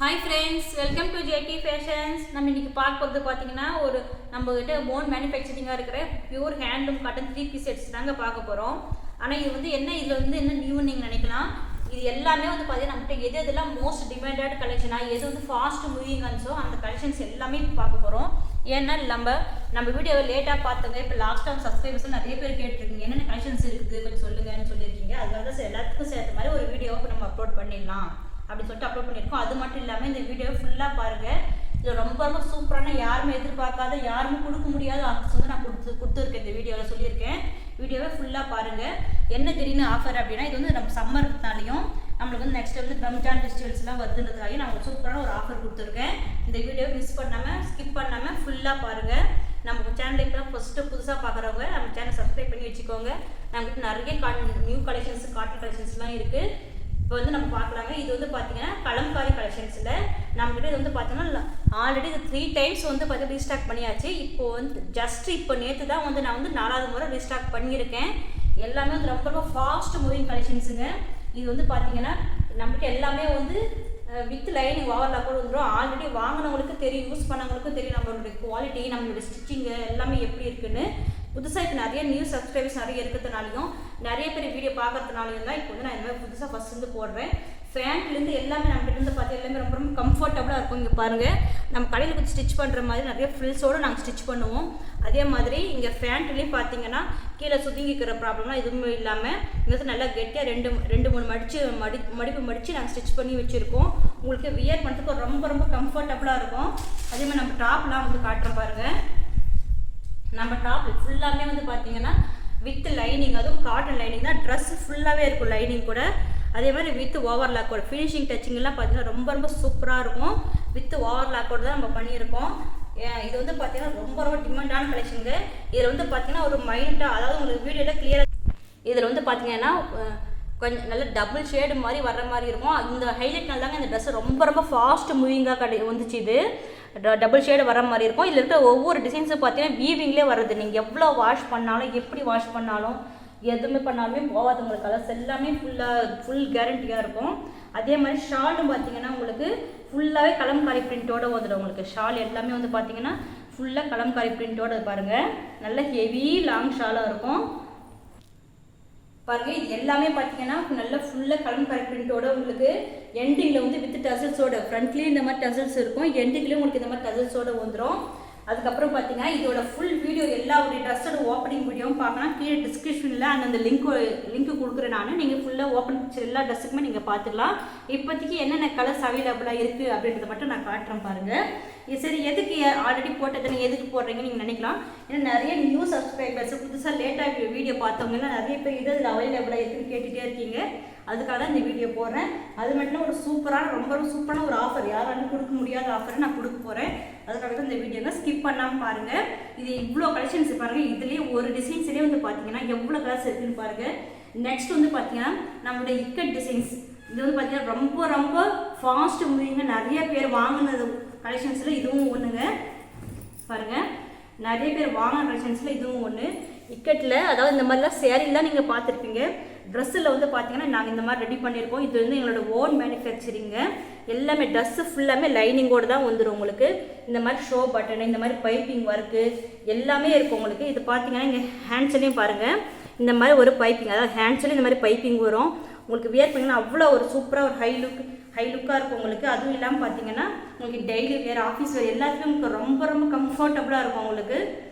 Hi friends, welcome to JD fashions. நம்ம இன்றைக்கி பார்க்க போகிறது பார்த்தீங்கன்னா நம்மகிட்ட ஓன் மேனுஃபேக்சரிங்காக இருக்கிற pure handloom cotton 3 piece sets தாங்க பார்க்க போகிறோம். ஆனால் இது என்ன நியூ நீங்கள் நினைக்கலாம். இது எல்லாமே பார்த்தீங்கன்னா நம்மகிட்ட எதெல்லாம் மோஸ்ட் டிமாண்டட் கலெக்ஷனாக எது ஃபாஸ்ட் மூவிங் ஆன்ஸோ அந்த கலெக்ஷன்ஸ் எல்லாமே பார்க்க போகிறோம். ஏன்னா நம்ம வீடியோவை லேட்டாக பார்த்தவங்க இப்போ லாஸ்ட் டைம் சப்ஸ்கிரைபர்ஸ் நிறைய பேர் கேட்டிருக்கீங்க, என்னென்ன கலெக்ஷன்ஸ் இருக்குது கொஞ்சம் சொல்லுங்கன்னு சொல்லியிருக்கீங்க. அதுக்காக தான் எல்லாத்துக்கும் சேர்த்த மாதிரி ஒரு வீடியோவை நம்ம அப்லோட் பண்ணிடலாம் அப்படின்னு சொல்லிட்டு அப்லோட் பண்ணியிருக்கோம். அது மட்டும் இல்லாமல் இந்த வீடியோ ஃபுல்லாக பாருங்கள். இது ரொம்ப ரொம்ப சூப்பரான, யாருமே எதிர்பார்க்காத, யாருமே கொடுக்க முடியாத ஆஃபர்ஸ் நான் கொடுத்துருக்கேன். இந்த வீடியோவில் சொல்லியிருக்கேன். வீடியோவை ஃபுல்லாக பாருங்கள். என்ன திடீர்னு ஆஃபர் அப்படின்னா, இது நம்ம சம்மர்னாலையும் நம்மளுக்கு நெக்ஸ்ட் ரம்ஜான் ஃபெஸ்டிவல்ஸ்லாம் வருதுன்றதுக்காக நான் சூப்பரான ஒரு ஆஃபர் கொடுத்துருக்கேன். இந்த வீடியோவை மிஸ் பண்ணாமல் ஸ்கிப் பண்ணாமல் ஃபுல்லாக பாருங்கள். நம்ம சேனலுக்கு புதுசாக பார்க்குறவங்க நம்ம சேனல் சப்ஸ்கிரைப் பண்ணி வச்சுக்கோங்க. நம்மகிட்ட நிறைய நியூ கலெக்ஷன்ஸ், காட்டன் கலெக்ஷன்ஸ்லாம் இருக்குது. இப்போ நம்ம பார்க்கலாங்க. இது பார்த்தீங்கன்னா கலம்காரி கலெக்ஷன்ஸில் நம்மகிட்ட இது பார்த்தீங்கன்னா ஆல்ரெடி இது 3 டைம்ஸ் பார்த்தீங்கன்னா ரீஸ்டாக் பண்ணியாச்சு. இப்போ இப்போ நேற்று தான் நான் 4வது முறை ரீஸ்டாக் பண்ணியிருக்கேன். எல்லாமே ரொம்ப ரொம்ப ஃபாஸ்ட் மூவிங் கலெக்ஷன்ஸுங்க. இது பார்த்தீங்கன்னா நம்மகிட்ட எல்லாமே வித் லைனிங் ஓவர்லாக் கூட வந்துடும். ஆல்ரெடி வாங்கினவங்களுக்கு தெரியும், யூஸ் பண்ணவங்களுக்கும் தெரியும் நம்மளுடைய குவாலிட்டி, நம்மளுடைய ஸ்டிச்சிங்கு எல்லாமே எப்படி இருக்குன்னு. புதுசாக இப்போ நிறைய நியூ சப்ஸ்கிரைபர்ஸ் நிறைய இருக்கிறதுனாலையும் நிறைய பேர் வீடியோ பார்க்கறதுனாலையும் தான் இப்போ நான் இந்த மாதிரி புதுசாக ஃபஸ்ட்டு போடுறேன். ஃபேண்ட்லேருந்து எல்லாமே நம்மகிட்ட பார்த்து எல்லாமே ரொம்ப ரொம்ப கம்ஃபர்டபுளாக இருக்கும். இங்கே பாருங்கள், நம்ம கடையில் கொஞ்சம் ஸ்டிச் பண்ணுற மாதிரி நிறைய ஃப்ரில்ஸோடு நாங்கள் ஸ்டிச் பண்ணுவோம். அதே மாதிரி இங்கே ஃபேண்ட்லேயும் பார்த்தீங்கன்னா கீழே சுத்திங்கிக்கிற ப்ராப்ளம்லாம் எதுவுமே இல்லாமல் இங்கே நல்லா கெட்டியாக ரெண்டு மூணு மடிப்பு மடித்து நாங்கள் ஸ்டிச் பண்ணி வச்சுருக்கோம். உங்களுக்கு வியர் பண்ணுறதுக்கு ரொம்ப ரொம்ப கம்ஃபர்டபுளாக இருக்கும். அதே மாதிரி நம்ம டாப்லாம் காட்டுறோம் பாருங்கள். நம்ம டாப் ஃபுல்லாமே பார்த்தீங்கன்னா வித் லைனிங், அதுவும் காட்டன் லைனிங் தான். ட்ரெஸ் ஃபுல்லாகவே இருக்கும் லைனிங் கூட. அதே மாதிரி வித் ஓவர்லாக்கோட ஃபினிஷிங் டச்சிங்லாம் பார்த்தீங்கன்னா ரொம்ப ரொம்ப சூப்பராக இருக்கும். வித் ஓவர்லாக்கோடு தான் நம்ம பண்ணியிருக்கோம். இது பார்த்தீங்கன்னா ரொம்ப ரொம்ப டிமாண்டான கலெக்ஷனுங்க. இதில் பார்த்தீங்கன்னா ஒரு மைனட்டாக, அதாவது உங்களுக்கு வீடியோவில் கிளியராக இதில் பார்த்தீங்கன்னா கொஞ்சம் நல்ல டபுள் ஷேடு மாதிரி வர்ற மாதிரி இருக்கும். இந்த ஹைலைட்னால தாங்க இந்த ட்ரெஸ் ரொம்ப ரொம்ப ஃபாஸ்ட் மூவிங்காக வந்துச்சு. இது டபுள் ஷேடு வர மாதிரி இருக்கும். இதில் இருக்கிற ஒவ்வொரு டிசைன்ஸும் பார்த்தீங்கன்னா வீவிங்லேயே வருது. நீங்கள் எவ்வளோ வாஷ் பண்ணாலும், எப்படி வாஷ் பண்ணாலும், எதுவுமே பண்ணாலுமே போகாது. உங்களுக்கு கலர்ஸ் எல்லாமே ஃபுல் கேரண்டியாக இருக்கும். அதே மாதிரி ஷாலும் பார்த்தீங்கன்னா உங்களுக்கு ஃபுல்லாகவே கலம்காரி பிரிண்ட்டோடு வந்துடும். உங்களுக்கு ஷால் எல்லாமே பார்த்தீங்கன்னா ஃபுல்லாக கலம்காரி பிரிண்ட்டோடு பாருங்கள். நல்ல ஹெவி லாங் ஷாலாக இருக்கும் பாருங்கள். இது எல்லாமே பார்த்தீங்கன்னா நல்ல ஃபுல்லாக கலம்காரி பிரிண்ட்டோட உங்களுக்கு எண்டிங்கில் வித் டசல்ஸோட, ஃப்ரண்ட்லேயும் இந்த மாதிரி டசல்ஸ் இருக்கும், எண்டிங்லேயும் உங்களுக்கு இந்த மாதிரி டசல்ஸோடு வந்துடும். அதுக்கப்புறம் பார்த்தீங்கன்னா இதோட ஃபுல் வீடியோ எல்லாருடைய ட்ரெஸ்ஸோட ஓப்பனிங் வீடியோவும் பார்க்கலாம். கீழே டிஸ்கிரிப்ஷனில் அந்த லிங்க் கொடுக்குறேன் நான். நீங்கள் ஃபுல்லாக ஓப்பன் பிக்சர் எல்லா ட்ரெஸ்ஸுக்குமே நீங்கள் பார்த்துக்கலாம். இப்போதைக்கு என்னென்ன கலர்ஸ் அவைலபிளாக இருக்குது அப்படின்றத மட்டும் நான் காட்டுறேன் பாருங்கள். இது சரி, எதுக்கு ஆல்ரெடி போட்டதுன்னு எதுக்கு போடுறீங்கன்னு நீங்கள் நினைக்கலாம். ஏன்னா நிறைய நியூ சப்ஸ்கிரைபர்ஸ் புதுசாக லேட்டாக வீடியோ பார்த்தவங்கன்னா நிறைய பேர் இதில் அவைலபிளாக இருக்குன்னு கேட்டுகிட்டே இருக்கீங்க. அதுக்காக தான் இந்த வீடியோ போடுறேன். அது மட்டும் ஒரு சூப்பரான, ரொம்ப ரொம்ப சூப்பரான ஒரு ஆஃபர், யாராலும் கொடுக்க முடியாத ஆஃபரை நான் கொடுக்க போகிறேன். அதுக்காக தான் இந்த வீடியோங்க ஸ்கிப் பண்ணாமல் பாருங்கள். இது இவ்வளோ கலெக்ஷன்ஸ் பாருங்கள். இதுலேயே ஒரு டிசைன்ஸ்லேயே பார்த்தீங்கன்னா எவ்வளோ கலர்ஸ் இருக்குதுன்னு பாருங்கள். நெக்ஸ்ட் பார்த்தீங்கன்னா நம்மளுடைய இக்கட் டிசைன்ஸ். இது பார்த்தீங்கன்னா ரொம்ப ரொம்ப ஃபாஸ்ட் மூவிங்க. நிறைய பேர் வாங்கினது கலெக்ஷன்ஸில் இதுவும் ஒன்றுங்க பாருங்கள். நிறைய பேர் வாங்கின கலெக்ஷன்ஸில் இதுவும் ஒன்று. இக்கட்டில், அதாவது இந்த மாதிரிலாம் சேரீலாம் நீங்கள் பார்த்துருப்பீங்க. ட்ரெஸ்ஸில் பார்த்தீங்கன்னா நாங்கள் இந்த மாதிரி ரெடி பண்ணியிருக்கோம். இது எங்களோட ஓன் மேனுஃபேக்சரிங்க. எல்லாமே ட்ரெஸ்ஸு ஃபுல்லாமே லைனிங்கோடு தான் வந்துடும். உங்களுக்கு இந்த மாதிரி ஷோ பட்டனு, இந்த மாதிரி பைப்பிங் ஒர்க்கு எல்லாமே இருக்கும் உங்களுக்கு. இது பார்த்தீங்கன்னா இங்கே ஹேண்ட்ஸ்லேயும் பாருங்கள், இந்த மாதிரி ஒரு பைப்பிங், அதாவது ஹேண்ட்ஸ்லேயும் இந்த மாதிரி பைப்பிங் வரும். உங்களுக்கு வியர் பண்ணிங்கன்னா அவ்வளோ ஒரு சூப்பராக ஒரு ஹை லுக்காக இருக்கும் உங்களுக்கு. அதுவும் இல்லாமல் பார்த்தீங்கன்னா உங்களுக்கு டெய்லி வேர், ஆஃபீஸ் வேர் எல்லாத்துலேயும் உங்களுக்கு ரொம்ப ரொம்ப கம்ஃபர்டபுளாக இருக்கும் உங்களுக்கு.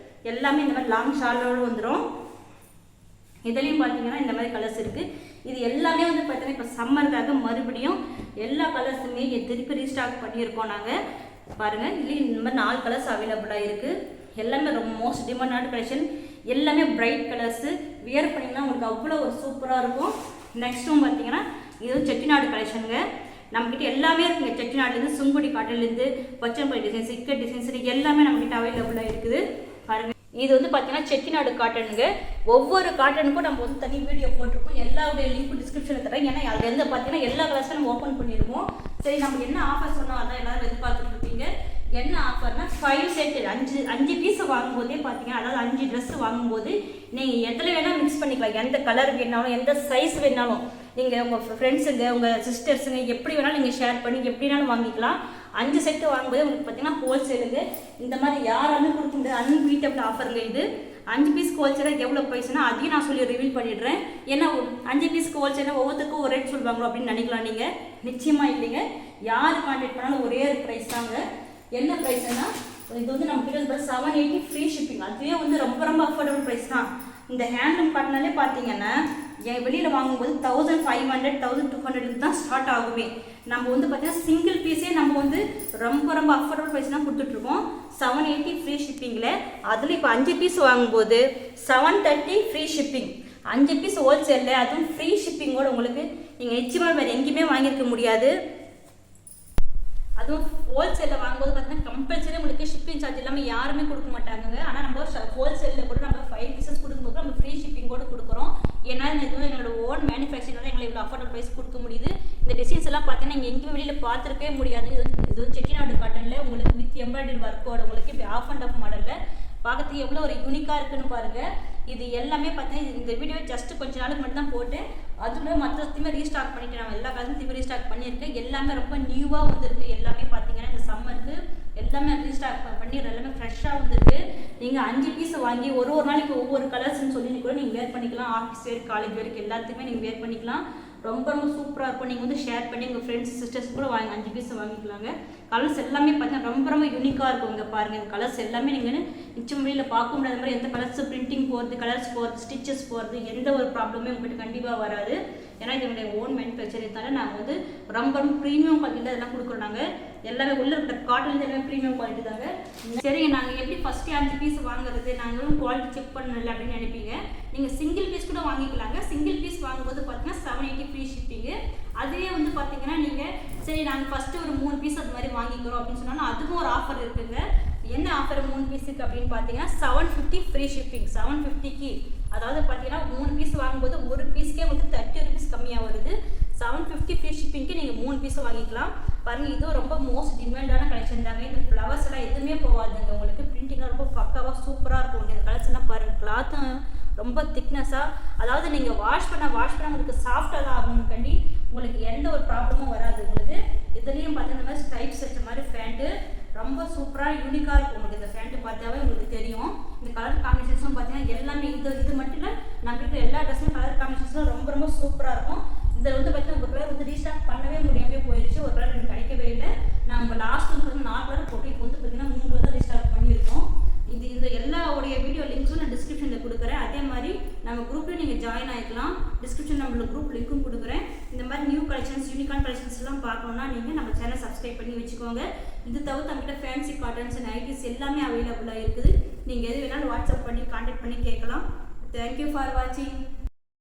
எல்லாமே இந்த மாதிரி லாங் ஷாலோடு வந்துடும். இதுலேயும் பார்த்தீங்கன்னா இந்த மாதிரி கலர்ஸ் இருக்குது. இது எல்லாமே பார்த்தீங்கன்னா இப்போ சம்மருக்காக மறுபடியும் எல்லா கலர்ஸுமே திருப்பி ரீஸ்டாக் பண்ணியிருக்கோம் நாங்கள் பாருங்கள். இதுலேயும் இந்த மாதிரி 4 கலர்ஸ் அவைலபிளாக இருக்குது. எல்லாமே ரொம்ப மோஸ்ட் டிமாண்டான கலெக்ஷன். எல்லாமே பிரைட் கலர்ஸு. வியர் பண்ணிங்கன்னா உங்களுக்கு அவ்வளோ ஒரு சூப்பராக இருக்கும். நெக்ஸ்ட்டும் பார்த்தீங்கன்னா இது செட்டிநாடு கலெக்ஷனுங்க. நம்மக்கிட்ட எல்லாமே இருக்குங்க. செட்டிநாடுலேருந்து, சுங்குடி காட்டன்லேருந்து, பச்சம்பை டிசைன்ஸ், இக்கட் டிசைன்ஸ் எல்லாமே நம்மக்கிட்ட அவைலபிளாக இருக்குது பாருங்கள். இது பார்த்தீங்கன்னா செட்டிநாடு காட்டனுங்க. ஒவ்வொரு காட்டனுக்கும் நம்ம தனி வீடியோ போட்டிருக்கோம். எல்லாருடைய லிங்க்கும் டிஸ்கிரிப்ஷனில் தரேன். ஏன்னா அதுலேருந்து பார்த்தீங்கன்னா எல்லா கிளாஸும் நம்ம ஓப்பன் பண்ணியிருக்கோம். சரி, நம்ம என்ன ஆஃபர் சொன்னோம் அதான் எல்லாரும் எதிர்பார்த்துட்டு இருப்பீங்க. என்ன ஆஃபர்னா 5 செட், 5 பீஸ் வாங்கும்போதே பார்த்தீங்கன்னா, அதாவது 5 ட்ரெஸ் வாங்கும்போது நீங்கள் எதில் வேணால் மிக்ஸ் பண்ணிக்கலாம். எந்த கலர் வேணாலும், எந்த சைஸ் வேணாலும் நீங்கள் உங்கள் ஃப்ரெண்ட்ஸுங்க உங்கள் சிஸ்டர்ஸுங்க எப்படி வேணாலும் நீங்கள் ஷேர் பண்ணி எப்படினாலும் வாங்கிக்கலாம். 5 செட்டு வாங்கும்போது உங்களுக்கு பார்த்தீங்கன்னா ஹோல்சேலுங்க இந்த மாதிரி யாராலுமே கொடுக்க முடியாது அன்பீட்டபிள் ஆஃபருங்க இது. 5 பீஸ்க்கு ஹோல்சேலாக எவ்வளோ ப்ரைஸ்னா அதையும் நான் சொல்லி ரிவீல் பண்ணிடுறேன். ஏன்னா 5 பீஸ்க்கு ஹோல்சேலாக ஒவ்வொருத்துக்கும் ஒரு ரேட் சொல்லுவாங்களோ அப்படின்னு நினைக்கலாம் நீங்கள். நிச்சயமாக இல்லைங்க, யார் கான்டாக்ட் பண்ணாலும் ஒரே ஒரு ப்ரைஸ் தாங்க. என்ன ப்ரைஸ்னா இது வந்து நம்ம கிட்ட 780 ஃப்ரீ ஷிப்பிங். அதுவே வந்து ரொம்ப ரொம்ப அஃபோர்டபுள் ப்ரைஸ் தான். இந்த ஹேண்ட்லூம் காட்டனாலே பார்த்தீங்கன்னா வெளியில் வாங்கும்போது 1500 1200 தான் ஸ்டார்ட் ஆகுமே. நம்ம வந்து பார்த்தீங்கன்னா சிங்கிள் பீஸே நம்ம வந்து ரொம்ப ரொம்ப அஃபோர்டபுள் ப்ரைஸ் தான் கொடுத்துட்ருக்கோம். 780 ஃப்ரீ ஷிப்பிங்கில். அதில் இப்போ 5 பீஸ் வாங்கும்போது 730 ஃப்ரீ ஷிப்பிங். 5 பீஸ் ஹோல்சேலில் அதுவும் ஃப்ரீ ஷிப்பிங்கோடு உங்களுக்கு நீங்கள் நிச்சயமாக வேறு எங்கேயுமே வாங்கியிருக்க முடியாது. அதுவும் ஹோல்சேலில் வாங்கும்போது பார்த்தீங்கன்னா கம்பல்சரி உங்களுக்கு ஷிப்பிங் சார்ஜ் இல்லாமல் யாருமே கொடுக்க மாட்டாங்க. ஆனால் நம்ம ஹோல்சேலில் கூட நம்ம 5 பீசஸ் கொடுக்கும்போது நம்ம ஃப்ரீ ஷிப்பிங்கோடு கொடுக்குறோம். ஏன்னா இதுவும் எங்களோட ஓன் மேனுஃபேக்சரிங்னால எங்களை இவ்வளோ அஃபோர்டபுள் ப்ரைஸ் கொடுக்க முடியுது. இந்த டிசைன்ஸ் எல்லாம் பார்த்தீங்கன்னா நீங்கள் எங்கேயும் வெளியில் பார்த்துருக்கவே முடியாது. இது வந்து செட்டிநாடு காட்டனில் உங்களுக்கு வித் எம்ப்ராய்டரி ஒர்க்கோட உங்களுக்கு இப்படி ஆஃப் அண்ட் ஆஃப் மாடலில் பார்க்கறதுக்கு எவ்வளோ ஒரு யூனிக்காக இருக்குன்னு பாருங்கள். இது எல்லாமே பார்த்தீங்கன்னா இந்த வீடியோ ஜஸ்ட் கொஞ்ச நாளுக்கு மட்டும் தான் போட்டு அதுல மற்றத்தையுமே ரீஸ்டாக் பண்ணிட்டு நான் எல்லா கலர்ஸும் ரீஸ்டாக் பண்ணியிருக்கேன். எல்லாமே ரொம்ப நியூவாக வந்துருக்கு. எல்லாமே பார்த்தீங்கன்னா இந்த சம்மருக்கு எல்லாமே ரீஸ்டாக் பண்ணிடுற எல்லாமே ஃப்ரெஷ்ஷாக வந்துருக்கு. நீங்கள் 5 பீஸ் வாங்கி ஒரு நாளைக்கு ஒவ்வொரு கலர்ஸ்ன்னு சொல்லி கூட நீங்கள் வேர் பண்ணிக்கலாம். ஆஃபீஸ் வேர் காலேஜ் வரைக்கும் எல்லாத்துக்குமே நீங்கள் வேர் பண்ணிக்கலாம். ரொம்ப ரொம்ப சூப்பராக இருக்கும். நீங்கள் வந்து ஷேர் பண்ணி உங்கள் ஃப்ரெண்ட்ஸ் சிஸ்டர்ஸ் கூட 5 பீஸ் வாங்கிக்கலாங்க. கலர்ஸ் எல்லாமே பார்த்தீங்கன்னா ரொம்ப ரொம்ப யூனிக்காக இருக்கும். இங்கே பாருங்கள் இந்த கலர்ஸ் எல்லாமே நீங்கள் நிச்சயம் வெளியில் பார்க்க முடியாத மாதிரி எந்த கலர்ஸ் பிரிண்டிங் போகிறது கலர்ஸ் போகிறது ஸ்டிச்சஸ் போகிறது எந்த ஒரு ப்ராப்ளமே உங்கள்கிட்ட கண்டிப்பாக வராது. ஏன்னா இது என்னுடைய ஓன் மேனுஃபேக்சரிங்னால நாங்கள் வந்து ரொம்ப ரொம்ப ப்ரீமியம் குவாலிட்டியில் இதெல்லாம் கொடுக்குறோம். நாங்கள் எல்லாமே உள்ள இருக்கிற காட்டன் எல்லாமே ப்ரீமியம் குவாலிட்டி தாங்க. சரிங்க, நாங்கள் எப்படி ஃபஸ்ட்டு 5 பீஸ் வாங்குறது நாங்களும் குவாலிட்டி செக் பண்ணல அப்படின்னு நினைப்பீங்க. நீங்கள் சிங்கிள் பீஸ் கூட வாங்கிக்கலாங்க. சிங்கிள் பீஸ் வாங்கும்போது பார்த்தீங்கன்னா 780 ஃப்ரீ ஷிப்பிங்கு. அதுவே வந்து பார்த்தீங்கன்னா நீங்கள் சரி நாங்கள் ஃபஸ்ட்டு ஒரு 3 பீஸ் அது மாதிரி வாங்கிக்கிறோம் அப்படின்னு சொன்னாலும் அதுக்கும் ஒரு ஆஃபர் இருக்குங்க. என்ன ஆஃபர் 3 பீஸுக்கு அப்படின்னு பார்த்தீங்கன்னா 750 ஃப்ரீ ஷிப்பிங். 750க்கு அதாவது பார்த்தீங்கன்னா 3 பீஸ் வாங்கும்போது ஒரு பீஸ்க்கே உங்களுக்கு 30 ருபீஸ் கம்மியாக வருது. 750 ஃப்ரீ ஷிப்பிங்க்கு நீங்கள் 3 பீஸ் வாங்கிக்கலாம். பாருங்கள் இதுவும் ரொம்ப மோஸ்ட் டிமாண்டான கலெக்ஷன் தாங்க. இந்த ஃப்ளவர்ஸ் எல்லாம் எதுவுமே போகாதுங்க. உங்களுக்கு பிரிண்டிங்லாம் ரொம்ப பக்காவாக சூப்பராக இருக்கும். இந்த கலர்ஸ் எல்லாம் பாருங்கள் கிளாத்தும் ரொம்ப திக்னஸாக, அதாவது நீங்கள் வாஷ் பண்ண உங்களுக்கு சாஃப்டாக தான் ஆகணும்னுக்காண்டி உங்களுக்கு எந்த ஒரு ப்ராப்ளமும் வராது. உங்களுக்கு இதுலேயும் பார்த்தீங்கன்னா இந்த மாதிரி ஸ்டைப்ஸ் வச்ச மாதிரி ஃபேண்ட்டு ரொம்ப சூப்பராக யூனிக்காக இருக்கும். உங்களுக்கு இந்த ஃபேண்ட்டு பார்த்தாவே உங்களுக்கு தெரியும். இந்த கலர் காம்பினேஷன்ஸும் பார்த்தீங்கன்னா எல்லாமே இது மட்டும் இல்லை, நம்ம இருக்கிற எல்லா ட்ரெஸ்ஸும் கலர் காம்பினேஷன்ஸும் ரொம்ப ரொம்ப சூப்பராக இருக்கும். இதில் வந்து பார்த்தீங்கன்னா ஒரு கலர் வந்து ரீஸ்டாக் பண்ணவே முடியாமல் போயிடுச்சு. ஒரு கலர் எனக்கு கிடைக்கவே இல்லை. நம்ம லாஸ்ட் வந்து 4 கலர் போட்டு இப்போ வந்து பார்த்தீங்கன்னா 3 கலர் தான் ரீஸ்டாக் பண்ணியிருக்கோம். இது எல்லாவுடைய வீடியோ லிங்க்ஸும் நான் டிஸ்கிரிப்ஷனில் கொடுக்குறேன். அதே மாதிரி நம்ம குரூப்பில் நீங்கள் ஜாயின் ஆகிக்கலாம். டிஸ்கிரிப்ஷன் நம்மளோட குரூப் லிங்க்கும் கொடுக்குறேன். இந்த மாதிரி நியூ கலெக்ஷன்ஸ் யூனிக்கான கலெக்ஷன்ஸ் எல்லாம் பார்க்கணுன்னா நீங்கள் நம்ம சேனல் சப்ஸ்கிரைப் பண்ணி வச்சுக்கோங்க. இது தவிர்த்து நம்மகிட்ட ஃபேன்சி காட்டன்ஸ் நைட்டிஸ் எல்லாமே அவைலபிளாக இருக்குது. நீங்கள் எது வேணாலும் வாட்ஸ்அப் பண்ணி கான்டாக்ட் பண்ணி கேட்கலாம். தேங்க்யூ ஃபார் வாட்சிங்.